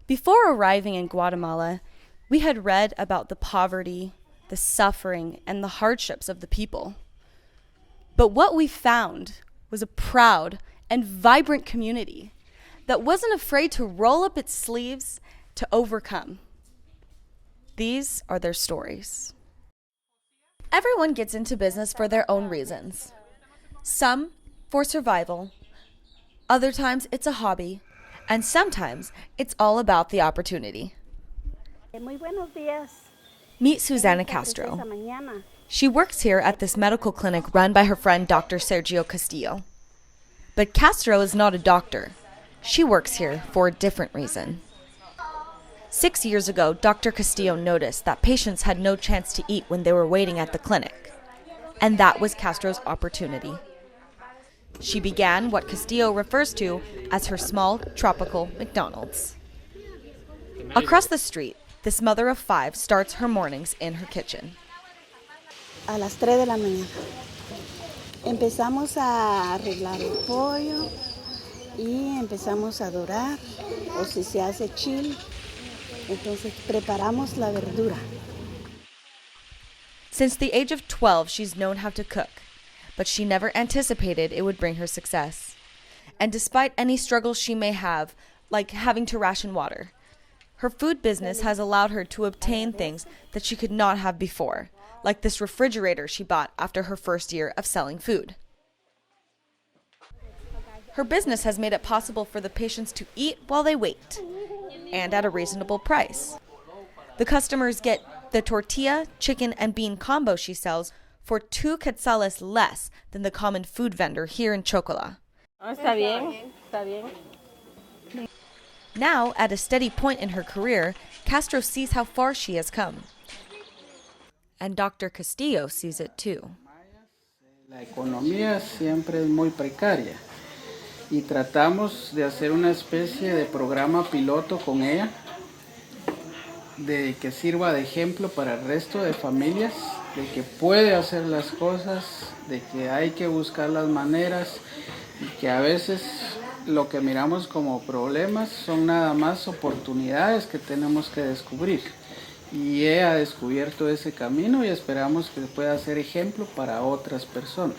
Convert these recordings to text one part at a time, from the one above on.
Before arriving in Guatemala, we had read about the poverty, the suffering, and the hardships of the people. But what we found was a proud and vibrant community that wasn't afraid to roll up its sleeves to overcome. These are their stories. Everyone gets into business for their own reasons. Some for survival, other times it's a hobby, and sometimes it's all about the opportunity. Muy buenos días. Meet Susana Castro. She works here at this medical clinic run by her friend Dr. Sergio Castillo. But Castro is not a doctor. She works here for a different reason. 6 years ago, Dr. Castillo noticed that patients had no chance to eat when they were waiting at the clinic. And that was Castro's opportunity. She began what Castillo refers to as her small tropical McDonald's. Across the street, this mother of 5 starts her mornings in her kitchen. A las 3 de la mañana. Empezamos a arreglar el pollo y empezamos a dorar, o si se hace chile, entonces preparamos la verdura. Since the age of 12, she's known how to cook, but she never anticipated it would bring her success. And despite any struggles she may have, like having to ration water, her food business has allowed her to obtain things that she could not have before, like this refrigerator she bought after her first year of selling food. Her business has made it possible for the patients to eat while they wait, and at a reasonable price. The customers get the tortilla, chicken, and bean combo she sells for 2 quetzales less than the common food vendor here in Chocola. Está bien, está bien. Now, at a steady point in her career, Castro sees how far she has come. And Dr. Castillo sees it too. La economía siempre es muy precaria y tratamos de hacer una especie de programa piloto con ella de que sirva de ejemplo para el resto de familias, de que puede hacer las cosas, de que hay que buscar las maneras y que a veces lo que miramos como problemas son nada más oportunidades que tenemos que descubrir. Y ella ha descubierto ese camino y esperamos que pueda ser ejemplo para otras personas.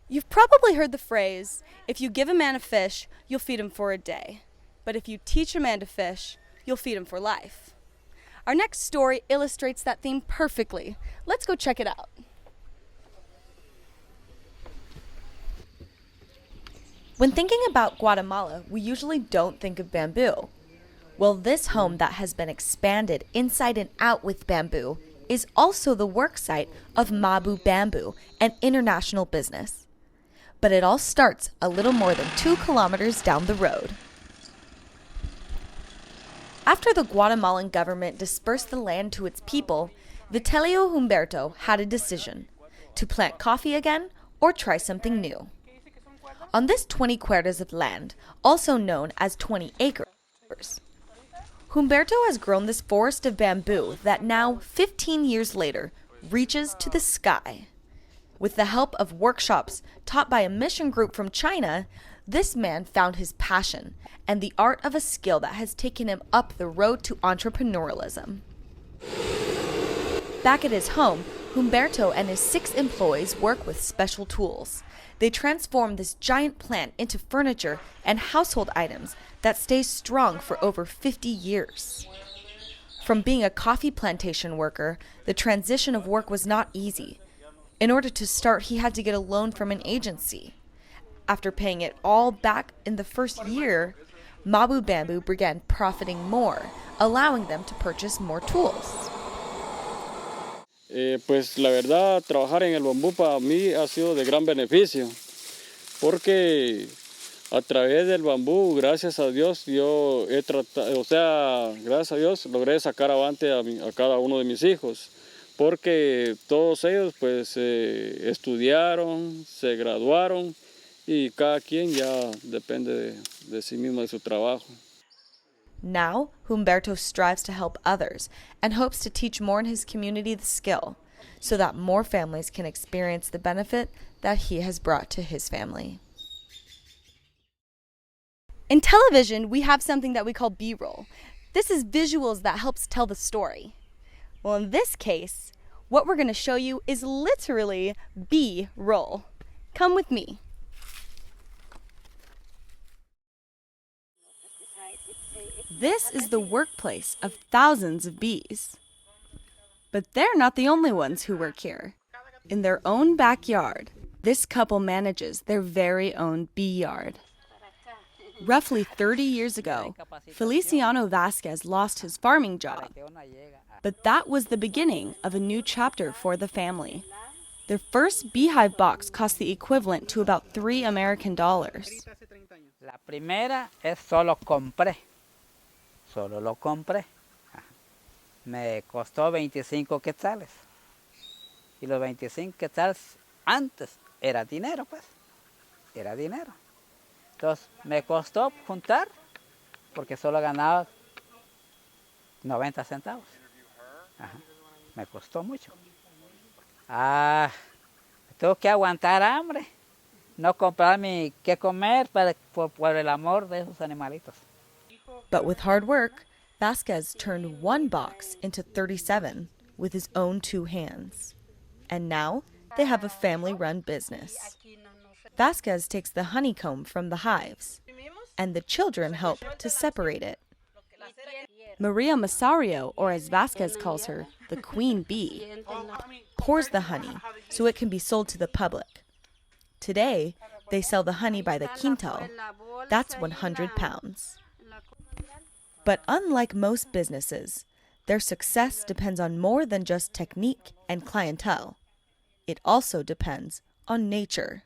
You've probably heard the phrase, if you give a man a fish, you'll feed him for a day. But if you teach a man to fish, you'll feed him for life. Our next story illustrates that theme perfectly. Let's go check it out. When thinking about Guatemala, we usually don't think of bamboo. Well, this home that has been expanded inside and out with bamboo is also the work site of Mabu Bamboo, an international business. But it all starts a little more than 2 kilometers down the road. After the Guatemalan government dispersed the land to its people, Vitelio Humberto had a decision: to plant coffee again or try something new. On this 20 cuerdas of land, also known as 20 acres, Humberto has grown this forest of bamboo that now, 15 years later, reaches to the sky. With the help of workshops taught by a mission group from China, this man found his passion and the art of a skill that has taken him up the road to entrepreneurialism. Back at his home, Humberto and his 6 employees work with special tools. They transform this giant plant into furniture and household items that stay strong for over 50 years. From being a coffee plantation worker, the transition of work was not easy. In order to start, he had to get a loan from an agency. After paying it all back in the first year, Mabu Bamboo began profiting more, allowing them to purchase more tools. Pues la verdad, trabajar en el bambú para mí ha sido de gran beneficio, porque a través del bambú, gracias a Dios, yo he tratado, gracias a Dios, logré sacar avante a cada uno de mis hijos, porque todos ellos pues estudiaron, se graduaron y cada quien ya depende de sí mismo, de su trabajo. Now, Humberto strives to help others and hopes to teach more in his community the skill so that more families can experience the benefit that he has brought to his family. In television, we have something that we call B-roll. This is visuals that helps tell the story. Well, in this case, what we're going to show you is literally B-roll. Come with me. This is the workplace of thousands of bees. But they're not the only ones who work here. In their own backyard, this couple manages their very own bee yard. Roughly 30 years ago, Feliciano Vasquez lost his farming job. But that was the beginning of a new chapter for the family. Their first beehive box cost the equivalent to about $3 American. La primera es solo compré. Solo lo compré. Me costó 25 quetzales. Y los 25 quetzales antes era dinero, pues. Era dinero. Entonces me costó juntar porque solo ganaba 90 centavos. Ajá. Me costó mucho. Tengo que aguantar hambre. No comprarme qué comer por el amor de esos animalitos. But with hard work, Vasquez turned one box into 37 with his own two hands. And now they have a family-run business. Vasquez takes the honeycomb from the hives, and the children help to separate it. Maria Masario, or as Vasquez calls her, the queen bee, pours the honey so it can be sold to the public. Today, they sell the honey by the quintal. That's 100 pounds. But unlike most businesses, their success depends on more than just technique and clientele. It also depends on nature.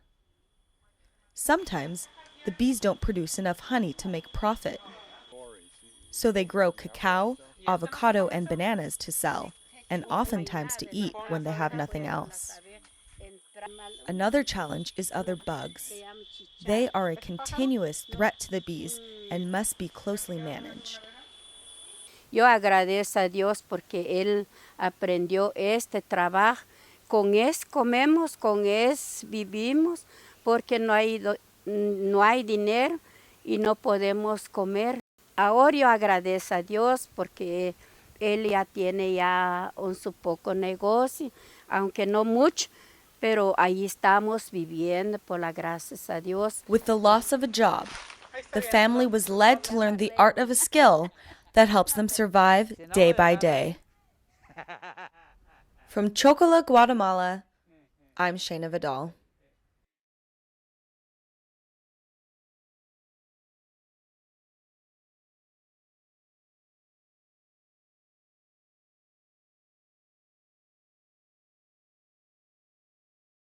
Sometimes, the bees don't produce enough honey to make profit. So they grow cacao, avocado, and bananas to sell, and oftentimes to eat when they have nothing else. Another challenge is other bugs. They are a continuous threat to the bees and must be closely managed. Yo agradezco a Dios porque Él aprendió este trabajo. Con eso comemos, con eso vivimos, porque no hay dinero y no podemos comer. Ahora yo agradezco a Dios porque Él ya tiene un su poco negocio, aunque no mucho, pero ahí estamos viviendo por la gracias a Dios. With the loss of a job, the family was led to learn the art of a skill that helps them survive day by day. From Chocola, Guatemala, I'm Shayna Vidal.